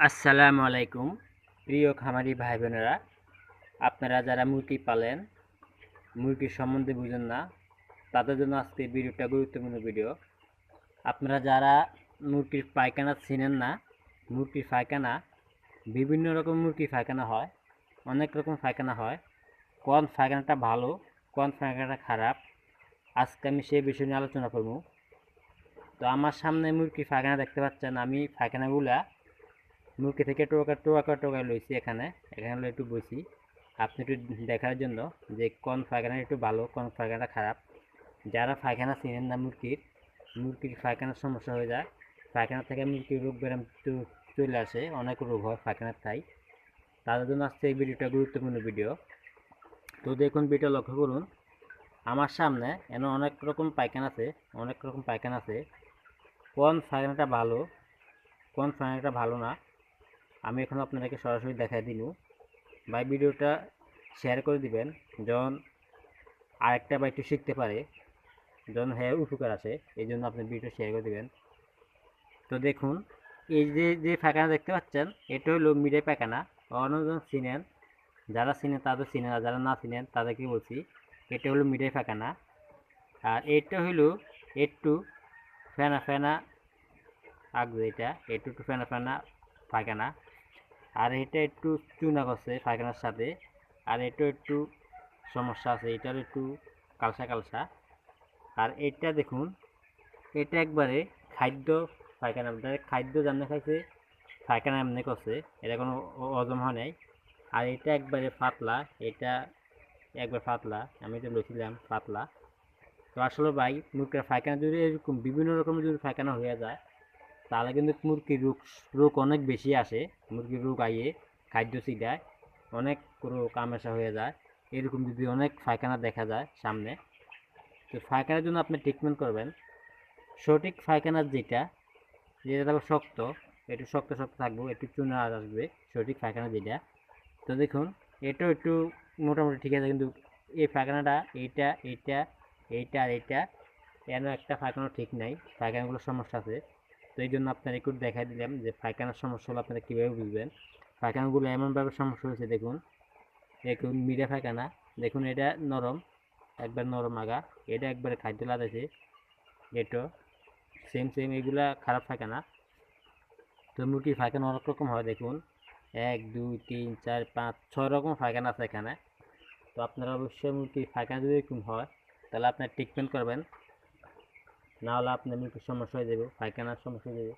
আসসালামু আলাইকুম প্রিয় খামারি ভাই বোনেরা, আপনারা যারা মুরগি পালেন, মুরগির সম্বন্ধে বুঝেন না, তাদের জন্য আজকে ভিডিওটা গুরুত্বপূর্ণ ভিডিও। আপনারা যারা মুরগির পায়খানা চিনেন না, মুরগির পায়খানা বিভিন্ন রকম মুরগির পায়খানা হয়, অনেক রকম পায়খানা হয়। কোন পায়খানাটা ভালো, কোন পায়খানাটা খারাপ, আজকে আমি সেই বিষয় নিয়ে আলোচনা করব। তো আমার সামনে মুরগির পায়খানা দেখতে পাচ্ছেন। আমি পায়খানাগুলা মুরগি থেকে টোকা লইছি। এখানে একটু বসি আপনি একটু দেখার জন্য যে কোন পায়খানা একটু ভালো, কোন পায়খানা খারাপ। যারা পায়খানা চিনেন না, মুরগির পায়খানার সমস্যা হয়ে যায়, পায়খানা থেকে মুরগির রোগ ব্যায়াম চলে আসে, অনেক রোগ হয় পায়খানার তাই। তাদের জন্য আজকে এই ভিডিওটা গুরুত্বপূর্ণ ভিডিও। তো দেখুন, ভিডিও লক্ষ্য করুন। আমার সামনে এনে অনেক রকম পায়খানা আছে, অনেক রকম পায়খানা আছে। কোন পায়খানাটা ভালো, কোন পায়খানাটা ভালো না, আমি এখন আপনাদেরকে সরাসরি দেখাই দিব। ভাই ভিডিওটা শেয়ার করে দিবেন, যখন আরেকটা ভাই একটু শিখতে পারে, যখন হ্যাঁ উপকার আসে, এই জন্য আপনি ভিডিও শেয়ার করে দিবেন। তো দেখুন, এই যে যে পায়খানা দেখতে পাচ্ছেন, এটা হলো মিঠাই পায়খানা। অন্যজন চিনেন, যারা চিনেন তাদের চিনেন, আর যারা না চিনেন তাদেরকে বলছি, এটা হলো মিঠাই পায়খানা। আর এটা হলো একটু ফেনা ফেনা আগবে, এটা একটু একটু ফেনা ফেনা পায়খানা। আর এটা একটু চুনা করছে পায়খানার সাথে। আর এটা একটু সমস্যা আছে, এটার একটু কালসা কালসা। আর এটা দেখুন, এটা একবারে খাদ্য পায়খানা, খাদ্য যেমনি খাইছে পায়খানা এমনি করছে, এটা কোনো হজম হয় নাই। আর এটা একবারে পাতলা, এটা একবার পাতলা, আমি তো বলছিলাম পাতলা। তো আসলে ভাই, মুরগির পায়খানা যদি এরকম বিভিন্ন রকমের যদি পায়খানা হয়ে যায়, তাহলে কিন্তু মুরগির রোগ রোগ অনেক বেশি আসে। মুরগির রোগ আইয়ে খাদ্য ছিটায়, অনেক রোগ আমেশা হয়ে যায়। এরকম যদি অনেক পায়খানা দেখা যায় সামনে, তো পায়খানার জন্য আপনি ট্রিটমেন্ট করবেন সঠিক পায়খানার যেটা, যেটা তারপর শক্ত, একটু শক্ত শক্ত থাকবো, একটু চুনা আসবে সঠিক পায়খানা যেটা। তো দেখুন, এটাও একটু মোটামুটি ঠিক আছে, কিন্তু এই পায়খানাটা, এইটা এইটা এইটা আর এইটা, এর একটা পায়খানা ঠিক নাই, পায়খানাগুলোর সমস্যা আছে। তো এই জন্য আপনার একটু দেখাই দিলাম যে পায়খানার সমস্যা হলে আপনারা কীভাবে বুঝবেন। পায়খানাগুলো এমনভাবে সমস্যা হয়েছে, দেখুন দেখুন মিঠা পায়খানা, দেখুন এটা নরম, একবার নরম আগা, এটা একবারে খাদ্য লাগাইছে, এটা সেম সেম, এগুলা খারাপ পায়খানা। তো মুরগির পায়খানা অনেক রকম হয়, দেখুন 1 2 3 4 5 6 রকম পায়খানা আছে এখানে। তো আপনারা অবশ্যই মুরগির পায়খানা যদি এরকম হয়, তাহলে আপনার ট্রিটমেন্ট করবেন, না হলে আপনার মুরগির সমস্যা হয়ে যাবে, পায়খানার সমস্যা হয়ে যাবে।